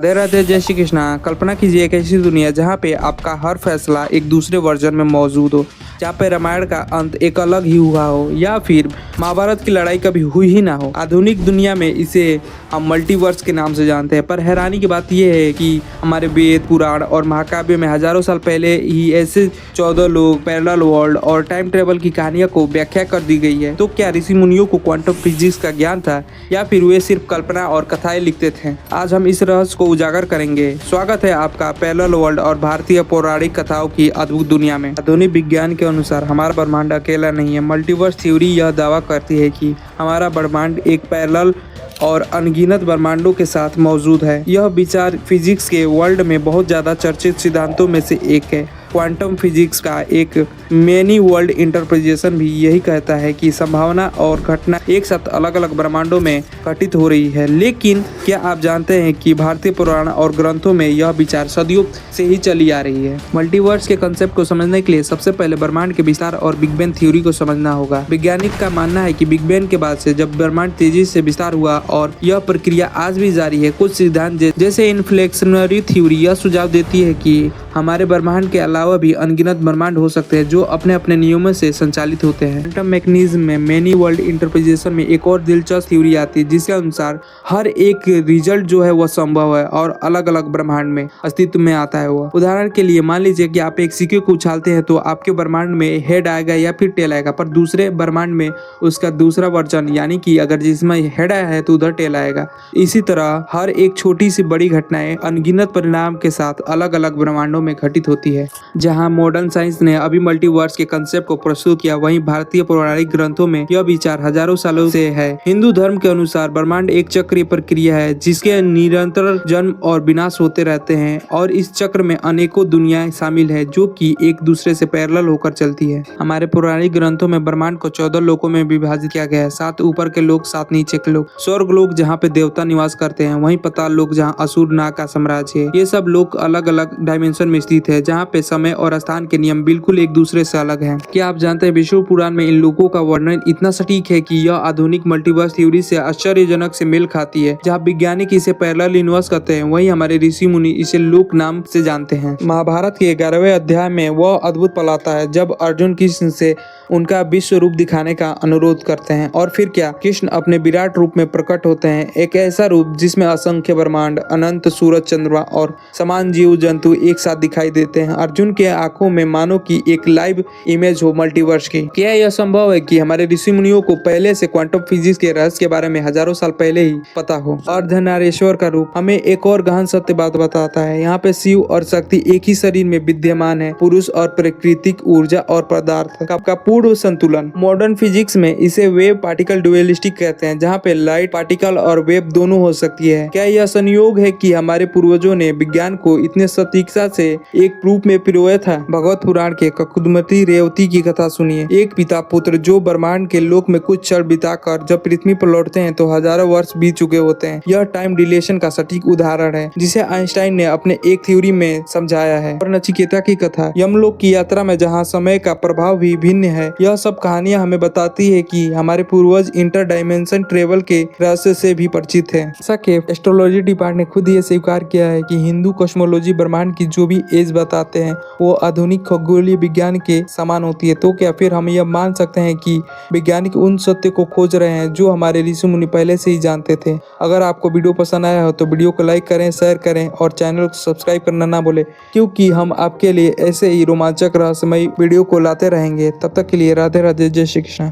राधे राधे, जय श्री कृष्णा। कल्पना कीजिए एक ऐसी दुनिया जहाँ पे आपका हर फैसला एक दूसरे वर्जन में मौजूद हो, जहाँ पे रामायण का अंत एक अलग ही हुआ हो या फिर महाभारत की लड़ाई कभी हुई ही ना हो। आधुनिक दुनिया में इसे हम मल्टीवर्स के नाम से जानते हैं, पर हैरानी की बात यह है कि हमारे वेद, पुराण और महाकाव्य में हजारों साल पहले ही ऐसे 14 लोग, पैरेलल वर्ल्ड और टाइम ट्रेवल की कहानियों को व्याख्या कर दी गई है। तो क्या ऋषि मुनियों को क्वांटम फिजिक्स का ज्ञान था या फिर वे सिर्फ कल्पना और कथाएं लिखते थे? आज हम इस रहस्य को उजागर करेंगे। स्वागत है आपका पैरेलल वर्ल्ड और भारतीय पौराणिक कथाओं की अद्भुत दुनिया में। आधुनिक विज्ञान के अनुसार हमारा ब्रह्मांड अकेला नहीं है। मल्टीवर्स थ्योरी यह दावा करती है कि हमारा ब्रह्मांड एक पैरेलल और अनगिनत ब्रह्मांडों के साथ मौजूद है। यह विचार फिजिक्स के वर्ल्ड में बहुत ज़्यादा चर्चित सिद्धांतों में से एक है। क्वांटम फिजिक्स का एक मेनी वर्ल्ड इंटरप्रिटेशन भी यही कहता है कि संभावना और घटना एक साथ अलग अलग ब्रह्मांडों में घटित हो रही है। लेकिन क्या आप जानते हैं कि भारतीय पुराण और ग्रंथों में यह विचार सदियों से ही चली आ रही है? मल्टीवर्स के कंसेप्ट को समझने के लिए सबसे पहले ब्रह्मांड के विस्तार और बिग बैंग थ्योरी को समझना होगा। वैज्ञानिक का मानना है कि बिग बैंग के बाद से जब ब्रह्मांड तेजी से विस्तार हुआ और यह प्रक्रिया आज भी जारी है। कुछ सिद्धांत जैसे इन्फ्लेक्शनरी थ्योरी यह सुझाव देती है कि हमारे ब्रह्मांड के अलावा भी अनगिनत ब्रह्मांड हो सकते हैं जो अपने अपने नियमों से संचालित होते हैं। क्वांटम मैकेनिज्म में मेनी वर्ल्ड इंटरप्रिटेशन में एक और दिलचस्प थ्योरी आती है जिसके अनुसार हर एक रिजल्ट जो है वह संभव है और अलग अलग ब्रह्मांड में अस्तित्व में आता है। वह उदाहरण के लिए मान लीजिए कि आप एक सिक्के को उछालते हैं तो आपके ब्रह्मांड में हेड आएगा या फिर टेल आएगा, पर दूसरे ब्रह्मांड में उसका दूसरा वर्जन, यानी कि अगर जिसमें हेड आया है तो उधर टेल आएगा। इसी तरह हर एक छोटी सी बड़ी घटनाएं अनगिनत परिणाम के साथ अलग अलग ब्रह्मांडों में घटित होती है। जहां मॉडर्न साइंस ने अभी मल्टीवर्स के कंसेप्ट को प्रस्तुत किया, वहीं भारतीय पौराणिक ग्रंथों में यह विचार हजारों सालों से है। हिंदू धर्म के अनुसार ब्रह्मांड एक चक्रीय प्रक्रिया है जिसके निरंतर जन्म और विनाश होते रहते हैं और इस चक्र में अनेकों दुनियाएं शामिल है जो कि एक दूसरे से पैरेलल होकर चलती है। हमारे पौराणिक ग्रंथों में ब्रह्मांड को 14 लोकों में विभाजित किया गया है। 7 ऊपर के लोग, 7 नीचे के लोग। स्वर्ग लोक जहाँ पे देवता निवास करते हैं, वहीं पाताल लोक जहाँ असुर नाग का साम्राज्य है। ये सब लोग अलग अलग डायमेंशन में स्थित है जहाँ पे समय और स्थान के नियम बिल्कुल एक दूसरे से अलग हैं। क्या आप जानते हैं विष्णु पुराण में इन लोगों का वर्णन इतना सटीक है कि यह आधुनिक मल्टीवर्स थ्योरी से आश्चर्यजनक से मेल खाती है। जहाँ वैज्ञानिक इसे पैरेलल यूनिवर्स कहते हैं, वहीं हमारे ऋषि मुनि इसे लोक नाम से जानते हैं। महाभारत के 11वें अध्याय में वह अद्भुत पल आता है जब अर्जुन कृष्ण से उनका विश्व रूप दिखाने का अनुरोध करते हैं और फिर क्या कृष्ण अपने विराट रूप में प्रकट होते हैं। एक ऐसा रूप जिसमें असंख्य ब्रह्मांड, अनंत सूरज, चंद्रमा और समान जीव जंतु एक साथ दिखाई देते हैं। अर्जुन के आंखों में मानो कि एक लाइव इमेज हो मल्टीवर्स की। क्या यह संभव है कि हमारे ऋषि मुनियों को पहले से क्वांटम फिजिक्स के रहस्य के बारे में हजारों साल पहले ही पता हो? अर्धनारीश्वर का रूप हमें एक और गहन सत्य बात बताता है। यहाँ पे शिव और शक्ति एक ही शरीर में विद्यमान है। पुरुष और प्राकृतिक ऊर्जा और पदार्थ का पूर्ण संतुलन। मॉडर्न फिजिक्स में इसे वेव पार्टिकल डुअलिस्टिक कहते हैं, जहाँ पे लाइट पार्टिकल और वेव दोनों हो सकती है। क्या यह संयोग है कि हमारे पूर्वजों ने विज्ञान को इतने सटीकता से एक रूप में पिरोया था? भगवत पुराण के ककुदमती रेवती की कथा सुनिए। एक पिता पुत्र जो ब्रह्मांड के लोक में कुछ क्षण बिताकर जब पृथ्वी पर लौटते हैं तो हजारों वर्ष बीत चुके होते हैं। यह टाइम डिलेशन का सटीक उदाहरण है जिसे आइंस्टाइन ने अपने एक थ्योरी में समझाया है। और नचिकेता की कथा, यमलोक की यात्रा में जहाँ समय का प्रभाव भी भिन्न है। यह सब कहानियां हमें बताती है कि हमारे पूर्वज इंटर डायमेंशन ट्रेवल के रहस्य से भी परिचित है। ऐसा के एस्ट्रोलॉजी डिपार्टमेंट ने खुद ये स्वीकार किया है कि हिंदू कॉस्मोलॉजी ब्रह्मांड की जो भी एज बताते हैं वो आधुनिक खगोलीय विज्ञान के समान होती है। तो क्या फिर हम यह मान सकते हैं कि वैज्ञानिक उन सत्य को खोज रहे हैं जो हमारे ऋषि मुनि पहले से ही जानते थे? अगर आपको वीडियो पसंद आया हो तो वीडियो को लाइक करें, शेयर करें और चैनल को सब्सक्राइब करना ना भूलें, क्योंकि हम आपके लिए ऐसे ही रोमांचक रहस्यमय वीडियो को लाते रहेंगे। तब तक के लिए राधे राधे, जय श्री कृष्ण।